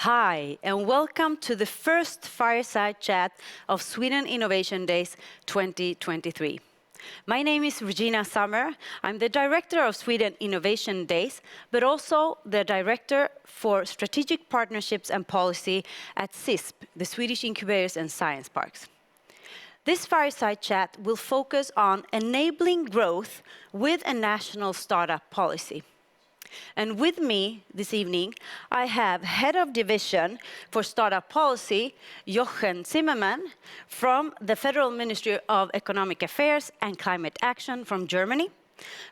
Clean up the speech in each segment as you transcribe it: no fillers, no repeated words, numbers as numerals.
Hi, and welcome to the first Fireside Chat of Sweden Innovation Days 2023. My name is Regina Sommer. I'm the Director of Sweden Innovation Days, but also the Director for Strategic Partnerships and Policy at SISP, the Swedish Incubators and Science Parks. This Fireside Chat will focus on enabling growth with a national startup policy. And with me this evening, I have Head of Division for Startup Policy, Jochen Zimmerman, from the Federal Ministry of Economic Affairs and Climate Action from Germany,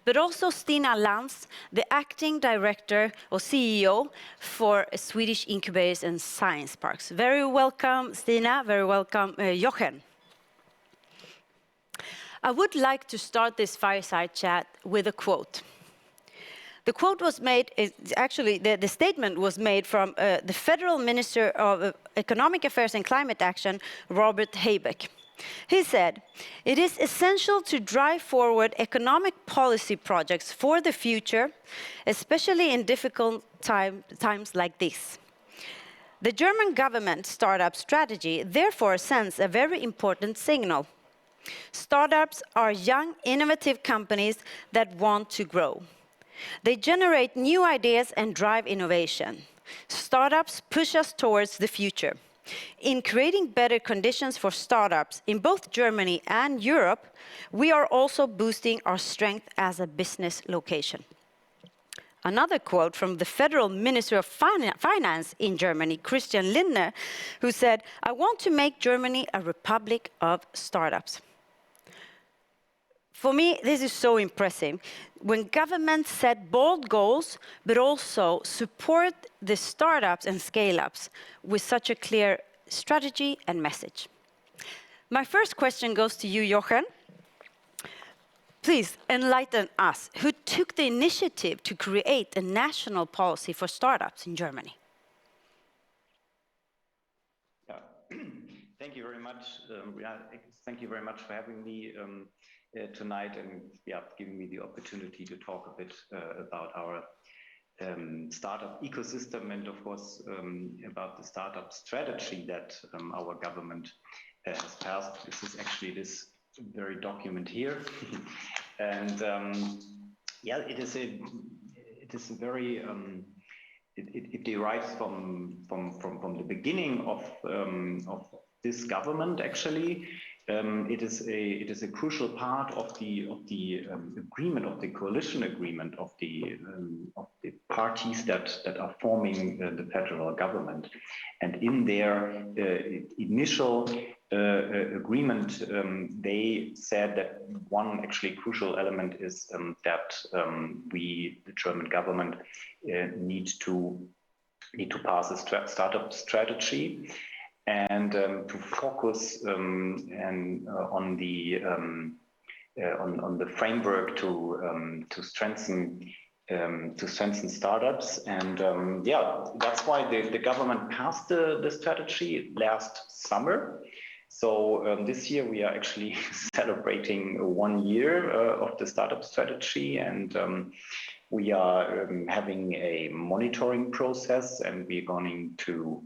but also Stina Lantz, the Acting Director or CEO for Swedish Incubators and Science Parks. Very welcome, Stina. Very welcome, Jochen. I would like to start this Fireside Chat with a quote. The quote was made, actually the statement was made from the Federal Minister of Economic Affairs and Climate Action, Robert Habeck. He said, "It is essential to drive forward economic policy projects for the future, especially in difficult times like this. The German government startup strategy therefore sends a very important signal. Startups are young, innovative companies that want to grow. They generate new ideas and drive innovation. Startups push us towards the future. In creating better conditions for startups in both Germany and Europe, we are also boosting our strength as a business location." Another quote from the Federal Minister of Finance in Germany, Christian Lindner, who said, "I want to make Germany a republic of startups." For me, this is so impressive. When governments set bold goals, but also support the startups and scale-ups with such a clear strategy and message. My first question goes to you, Jochen. Please enlighten us. Who took the initiative to create a national policy for startups in Germany? Yeah. Thank you very much. Thank you very much for having me tonight and giving me the opportunity to talk a bit about our startup ecosystem and of course about the startup strategy that our government has passed. This is actually this very document here. And it is a very it derives from the beginning of this government actually. It is a crucial part of the agreement, of the coalition agreement of the parties that are forming the federal government. And in their initial agreement, they said that one actually crucial element is that the German government need to pass a startup strategy. And to focus on the framework to strengthen startups, and that's why the government passed the strategy last summer. So this year we are actually celebrating 1 year of the startup strategy, and we are having a monitoring process, and we're going to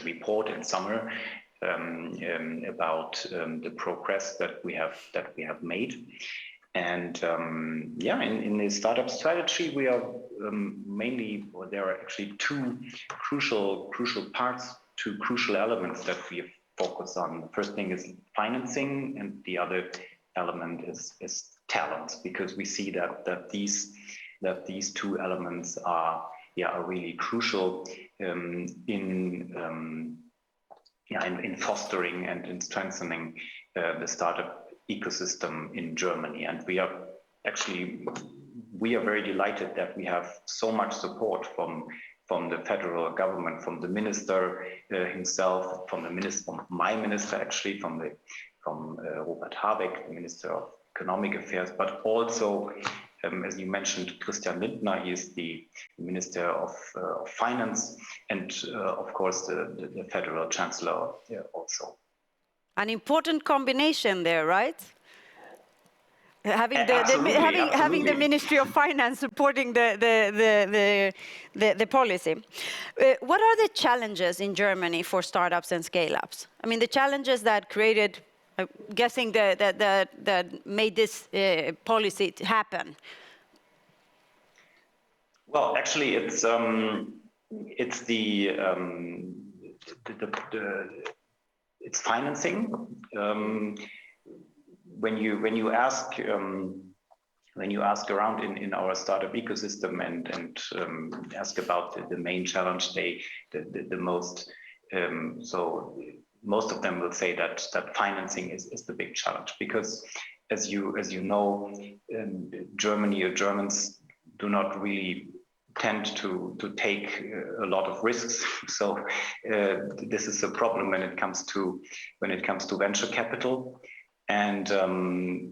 report in summer about the progress that we have made. And in the startup strategy, we are there are actually two crucial parts, two crucial elements that we focus on. The first thing is financing, and the other element is talent, because we see that these two elements are really crucial in fostering and in strengthening the startup ecosystem in Germany. And we are very delighted that we have so much support from the federal government, from the minister himself, from my minister actually, from Robert Habeck, the Minister of Economic Affairs, but also as you mentioned, Christian Lindner, he is the Minister of Finance, and of course the Federal Chancellor also. An important combination there, right? Having Absolutely, having the absolutely. Ministry of Finance supporting the policy. What are the challenges in Germany for startups and scale-ups? I mean, the challenges that created, guessing that made this policy happen. Well, actually, it's it's financing. When you ask around in our startup ecosystem and ask about the main challenge, the most so most of them will say that financing is the big challenge, because as you know, Germany or Germans do not really tend to take a lot of risks. So this is a problem when it comes to venture capital. And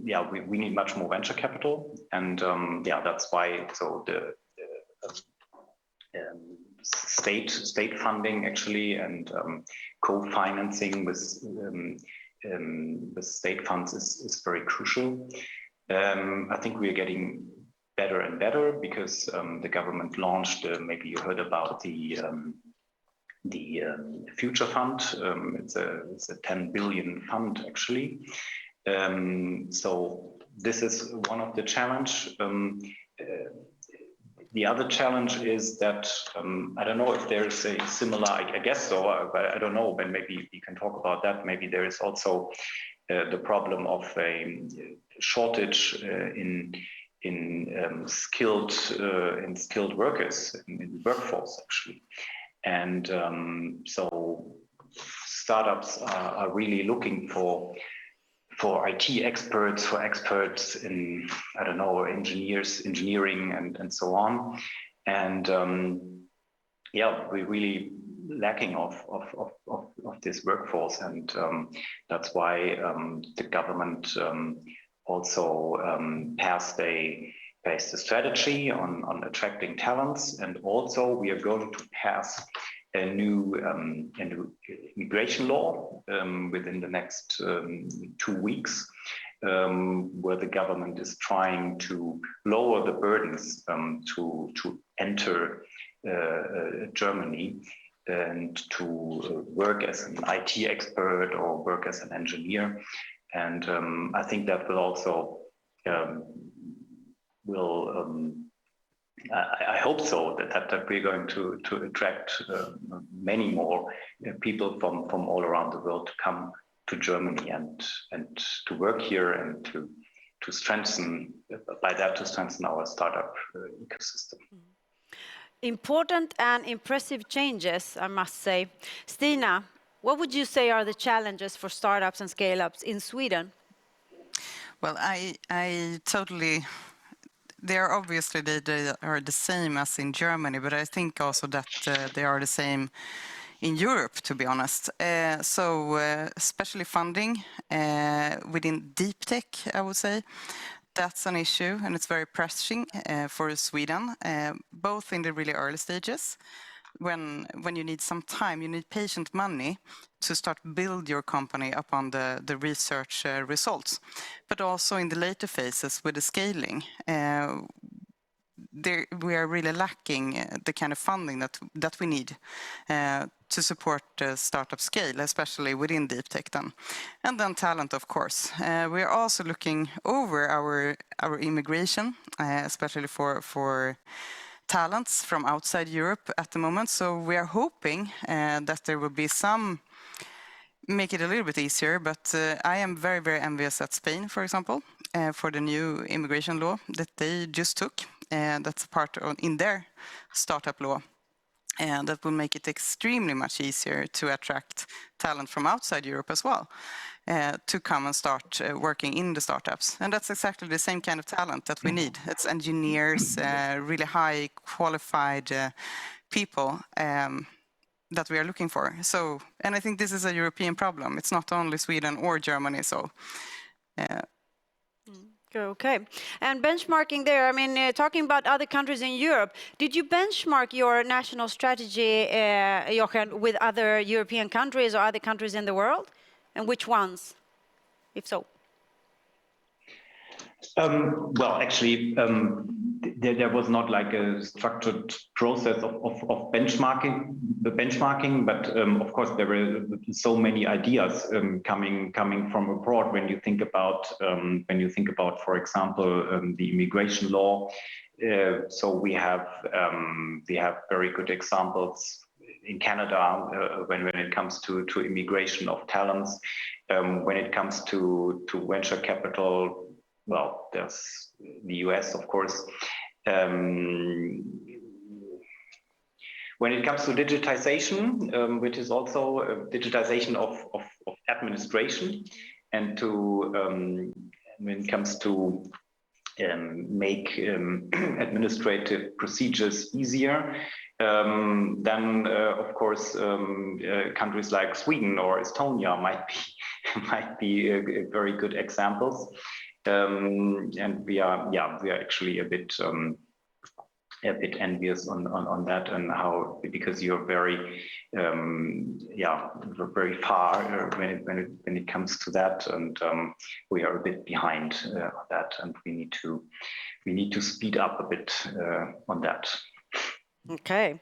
yeah, we need much more venture capital, and yeah, that's why. So the state funding actually, and co-financing with state funds is very crucial. I think we are getting better and better, because the government launched, maybe you heard about the Future Fund. It's a 10 billion fund actually. So this is one of the challenge. The other challenge is that I don't know if there's a similar, I guess so, but I don't know, but maybe you can talk about that. Maybe there is also the problem of a shortage in skilled workers in the workforce actually. And so startups are really looking for IT experts, for experts in, I don't know, engineering and so on. And yeah, we're really lacking of this workforce. And that's why the government also passed a strategy on attracting talents. And also we are going to pass a new immigration law within the next 2 weeks, where the government is trying to lower the burdens to enter Germany and to work as an IT expert or work as an engineer. And I think that will also I hope so, that we're going to attract many more people from all around the world to come to Germany and to work here, and to strengthen, by that, to strengthen our startup ecosystem. Important and impressive changes, I must say. Stina, what would you say are the challenges for startups and scale-ups in Sweden? Well, I totally. They are obviously they are the same as in Germany, but I think also that they are the same in Europe, to be honest. So especially funding within deep tech, I would say, that's an issue, and it's very pressing for Sweden, both in the really early stages, when you need some time, you need patient money to start build your company upon the research results, but also in the later phases with the scaling. We are really lacking the kind of funding that we need to support startup scale, especially within deep tech then. And then talent, of course. We are also looking over our immigration, especially for talents from outside Europe at the moment. So we are hoping that there will be some, make it a little bit easier, but I am very, very envious at Spain, for example, for the new immigration law that they just took. That's a part in their startup law. And that will make it extremely much easier to attract talent from outside Europe as well, to come and start working in the startups. And that's exactly the same kind of talent that we need. It's engineers, really high qualified people that we are looking for. So, and I think this is a European problem. It's not only Sweden or Germany. So. Okay. And benchmarking there, I mean, talking about other countries in Europe, did you benchmark your national strategy, Jochen, with other European countries or other countries in the world? And which ones, if so? Well, actually, there was not like a structured process of benchmarking, but of course there were so many ideas coming from abroad. When you think about, for example, the immigration law, so we have very good examples in Canada when it comes to immigration of talents. When it comes to venture capital, well, there's the US, of course. When it comes to digitization, which is also digitization of administration, and to when it comes to make administrative procedures easier, then of course countries like Sweden or Estonia might be very good examples. And we are actually a bit envious on that, and how, because you're very very far when it comes to that, and we are a bit behind that, and we need to speed up a bit on that. Okay.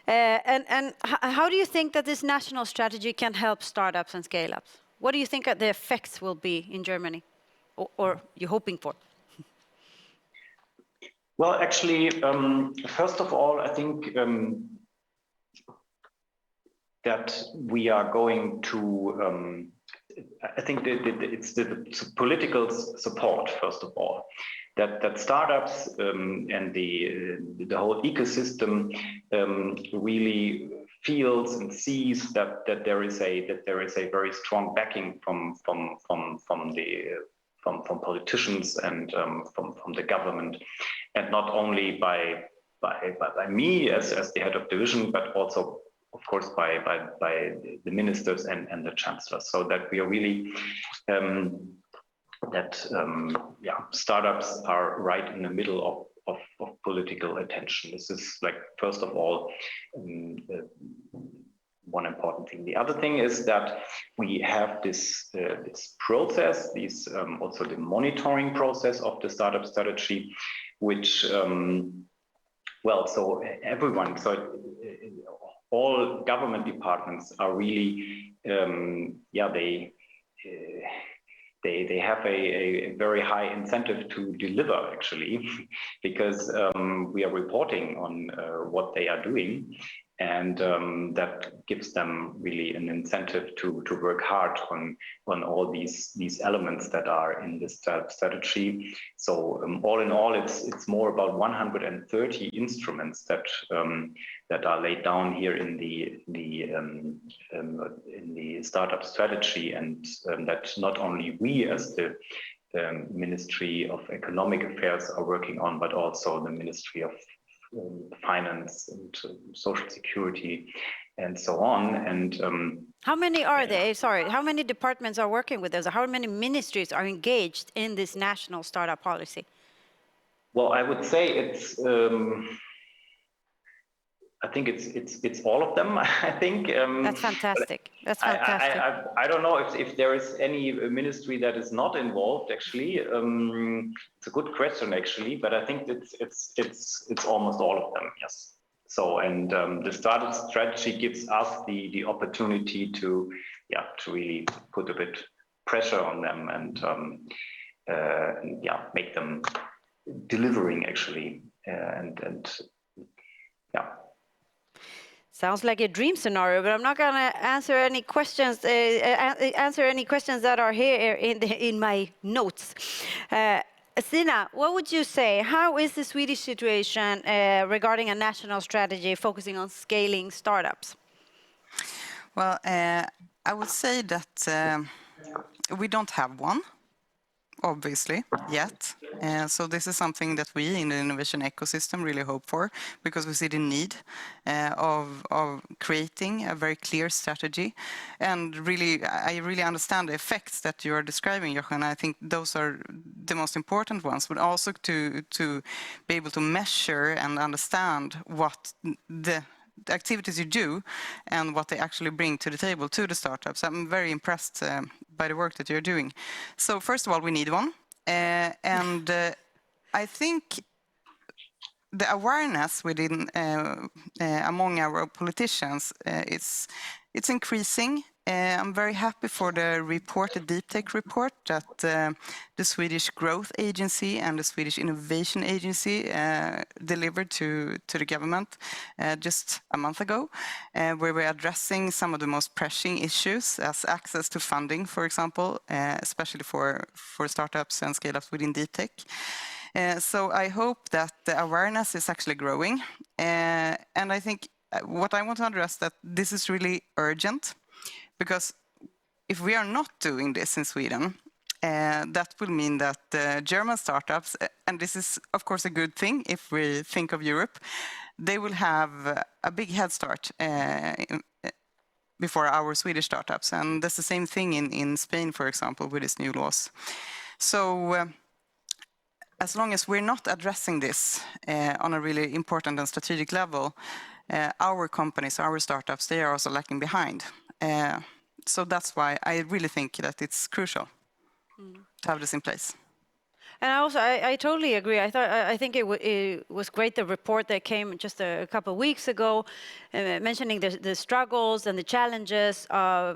And how do you think that this national strategy can help startups and scale-ups? What do you think the effects will be in Germany, or you're hoping for? Well, actually, first of all, I think that we are going to, I think it's the political support, first of all, that startups and the whole ecosystem really feels and sees that there is a very strong backing from politicians and from the government, and not only by me as the head of division, but also, of course, by the ministers and the chancellor, so that we are really startups are right in the middle of political attention. This is, like, first of all, one important thing. The other thing is that we have this process, also the monitoring process of the startup strategy, which so everyone, all government departments are really they have a very high incentive to deliver, actually, because we are reporting on what they are doing. And that gives them really an incentive to work hard on all these elements that are in this strategy. So all in all, it's more about 130 instruments that are laid down here in the startup strategy, and that not only we as the Ministry of Economic Affairs are working on, but also the Ministry of Finance and Social Security and so on. And how many are there? Sorry, how many departments are working with this? How many ministries are engaged in this national startup policy? Well, I would say it's I think it's all of them. I think that's fantastic. That's fantastic. I don't know if there is any ministry that is not involved. Actually, it's a good question, actually, but I think it's almost all of them. Yes. So, and the startup strategy gives us the opportunity to really put a bit pressure on them and make them delivering, actually, and. Sounds like a dream scenario, but I'm not going to answer any questions. That are here in my notes. Stina, what would you say? How is the Swedish situation regarding a national strategy focusing on scaling startups? Well, I would say that we don't have one, obviously, yet. So this is something that we in the innovation ecosystem really hope for, because we see the need of creating a very clear strategy. And really, I really understand the effects that you are describing, Jochen. I think those are the most important ones, but also to be able to measure and understand what the activities you do and what they actually bring to the table, to the startups. I'm very impressed by the work that you're doing. So first of all, we need one. And I think the awareness within among our politicians it's increasing. I'm very happy for the report, the Deep Tech report, that the Swedish Growth Agency and the Swedish Innovation Agency delivered to the government just a month ago, where we're addressing some of the most pressing issues as access to funding, for example, especially for startups and scale-ups within Deep Tech. So I hope that the awareness is actually growing. And I think what I want to address that this is really urgent, because if we are not doing this in Sweden, that will mean that German startups, and this is of course a good thing if we think of Europe, they will have a big head start before our Swedish startups. And that's the same thing in Spain, for example, with these new laws. So as long as we're not addressing this on a really important and strategic level, our companies, our startups, they are also lacking behind. So that's why I really think that it's crucial to have this in place. And also, I totally agree. I think it was great, the report that came just a couple of weeks ago, mentioning the struggles and the challenges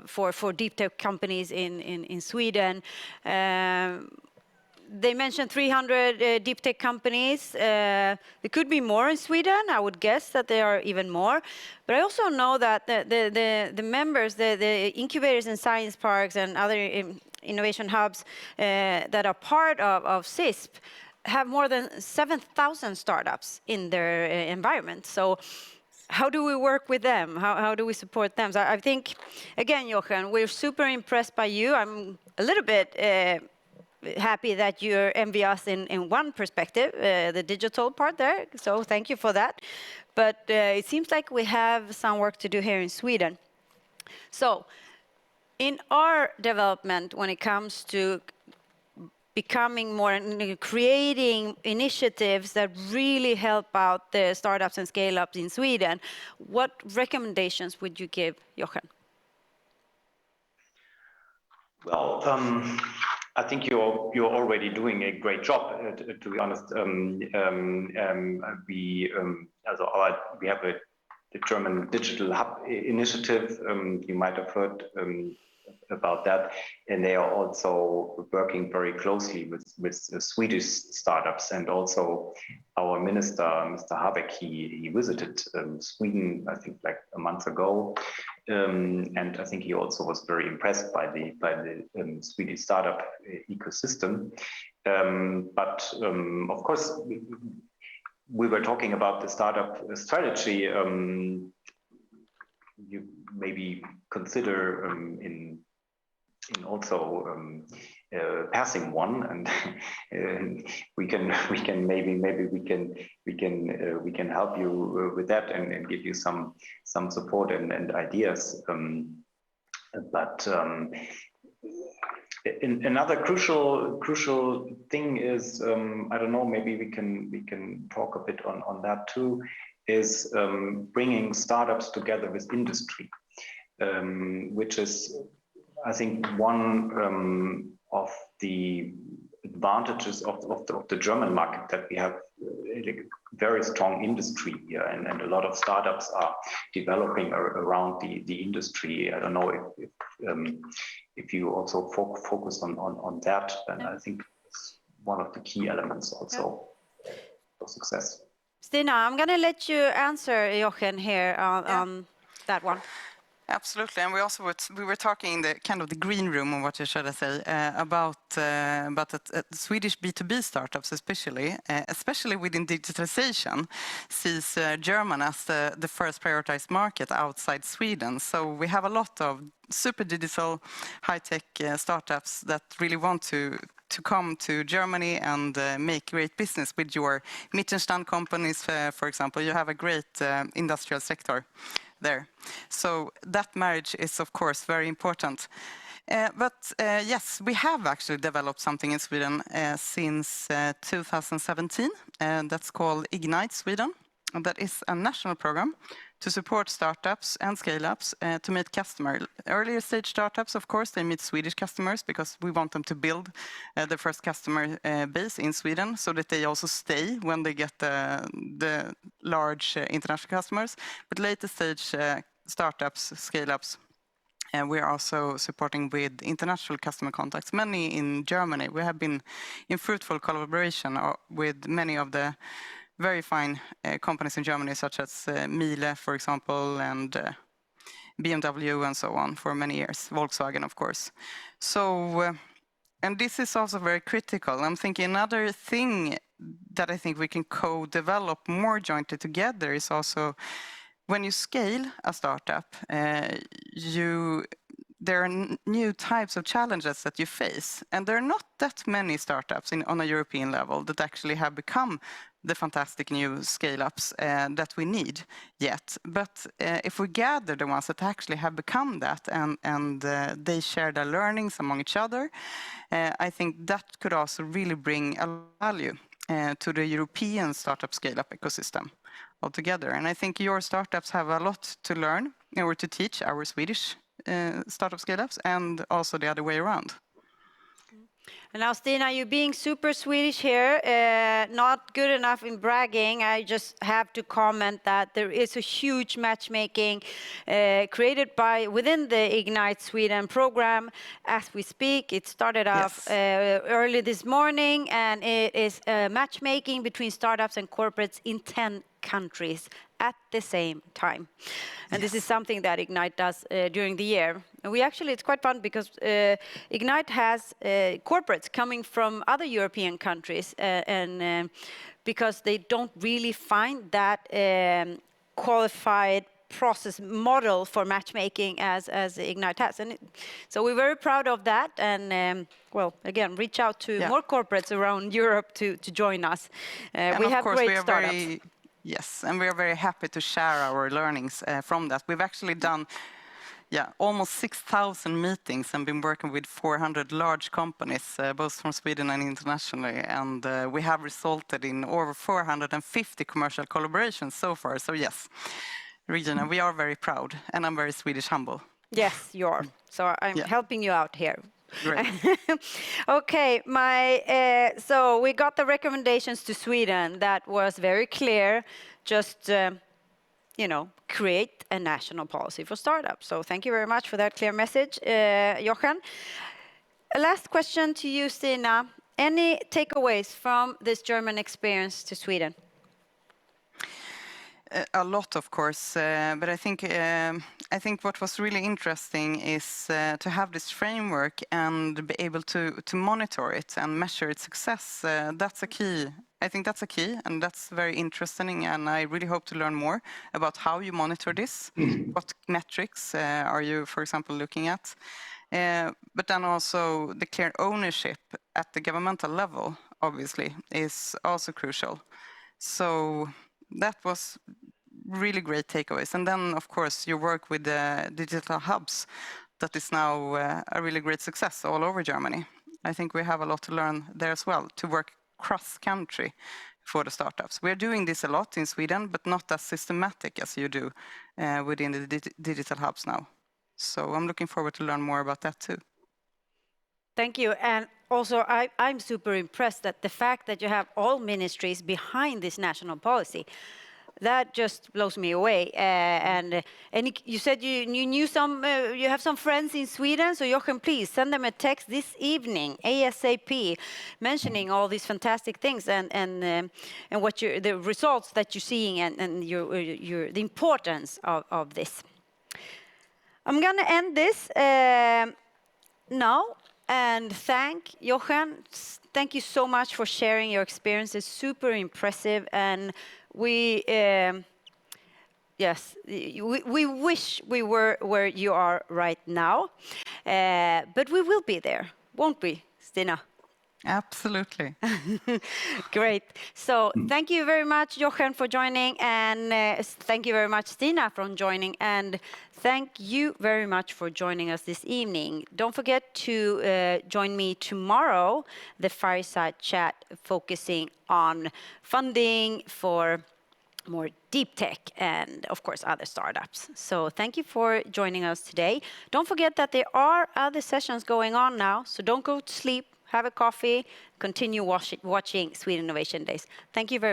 for deep tech companies in Sweden. They mentioned 300 deep tech companies. There could be more in Sweden. I would guess that there are even more. But I also know that the members, the incubators and science parks and other innovation hubs that are part of SISP have more than 7,000 startups in their environment. So how do we work with them? How do we support them? So I think, again, Jochen, we're super impressed by you. I'm a little bit happy that you're envious in one perspective, the digital part there. So thank you for that. But it seems like we have some work to do here in Sweden. So in our development, when it comes to becoming more, creating initiatives that really help out the startups and scale-ups in Sweden, what recommendations would you give, Jochen? Well, I think you're already doing a great job. To be honest, we have the German Digital Hub initiative. You might have heard about that, and they are also working very closely with Swedish startups, and also our minister, Mr. Habeck, he visited Sweden, I think, like a month ago, and I think he also was very impressed by the Swedish startup ecosystem. But of course, we were talking about the startup strategy. You maybe consider in also passing one, and we can help you with that and give you some support and ideas. But another crucial thing is, I don't know, maybe we can talk a bit on that too, is bringing startups together with industry, which is, I think, one of the advantages of the German market, that we have a very strong industry here, and a lot of startups are developing around the industry. I don't know if you also focus on that, and I think it's one of the key elements also for success. Stina, I'm going to let you answer Jochen here on that one. Absolutely, and we were talking in the kind of the green room, or what should I say, about the Swedish B2B startups, especially within digitalization, sees German as the first prioritized market outside Sweden. So we have a lot of super digital, high-tech startups that really want to come to Germany and make great business with your Mittelstand companies, for example. You have a great industrial sector there. So that marriage is, of course, very important. But yes, we have actually developed something in Sweden since 2017, and that's called Ignite Sweden. that is a national program to support startups and scale-ups to meet customer. Earlier stage startups, of course, they meet Swedish customers because we want them to build the first customer base in Sweden so that they also stay when they get the large international customers. But later stage startups, scale-ups, we are also supporting with international customer contacts, many in Germany. We have been in fruitful collaboration with many of the very fine companies in Germany, such as Miele, for example, and BMW and so on for many years, Volkswagen, of course. So, and this is also very critical. I'm thinking another thing that I think we can co-develop more jointly together is also when you scale a startup, there are new types of challenges that you face. And there are not that many startups on a European level that actually have become the fantastic new scale-ups that we need yet. But if we gather the ones that actually have become that and they share their learnings among each other, I think that could also really bring a value to the European startup scale-up ecosystem altogether. And I think your startups have a lot to learn in order to teach our Swedish startup scale-ups and also the other way around. And now, Stina, you're being super Swedish here, not good enough in bragging. I just have to comment that there is a huge matchmaking created within the Ignite Sweden program as we speak. It started off early this morning, and it is matchmaking between startups and corporates in 10 countries at the same time. And this is something that Ignite does during the year. And it's quite fun because Ignite has corporates coming from other European countries and because they don't really find that qualified process model for matchmaking as Ignite has. And so we're very proud of that. And well, again, reach out to more corporates around Europe to join us. We have great startups. Yes, and we are very happy to share our learnings from that. We've actually done almost 6,000 meetings and been working with 400 large companies, both from Sweden and internationally. And we have resulted in over 450 commercial collaborations so far. So yes, Regina, we are very proud, and I'm very Swedish humble. Yes, you are. So I'm helping you out here. Great. Okay, so we got the recommendations to Sweden. That was very clear. Just, create a national policy for startups. So thank you very much for that clear message, Jochen. A last question to you, Stina. Any takeaways from this German experience to Sweden? A lot, of course, but I think what was really interesting is to have this framework and be able to monitor it and measure its success. That's a key. I think that's a key, and that's very interesting. And I really hope to learn more about how you monitor this. What metrics are you, for example, looking at? But then also the clear ownership at the governmental level, obviously, is also crucial. So that was really great takeaways. And then, of course, your work with the digital hubs that is now a really great success all over Germany. I think we have a lot to learn there as well, to work cross-country for the startups. We're doing this a lot in Sweden, but not as systematic as you do within the digital hubs now. So I'm looking forward to learn more about that too. Thank you. And also, I'm super impressed at the fact that you have all ministries behind this national policy. That just blows me away. And you said you knew you have some friends in Sweden. So Jochen, please send them a text this evening, ASAP, mentioning all these fantastic things and what the results that you're seeing and the importance of this. I'm going to end this now. And thank Jochen. Thank you so much for sharing your experiences. Super impressive. And we wish we were where you are right now. But we will be there, won't we, Stina? Absolutely. Great. So thank you very much, Jochen, for joining. And thank you very much, Stina, for joining. And thank you very much for joining us this evening. Don't forget to join me tomorrow, the Fireside Chat, focusing on funding for more deep tech and, of course, other startups. So thank you for joining us today. Don't forget that there are other sessions going on now, so don't go to sleep. Have a coffee, continue watching Sweden Innovation Days. Thank you very much.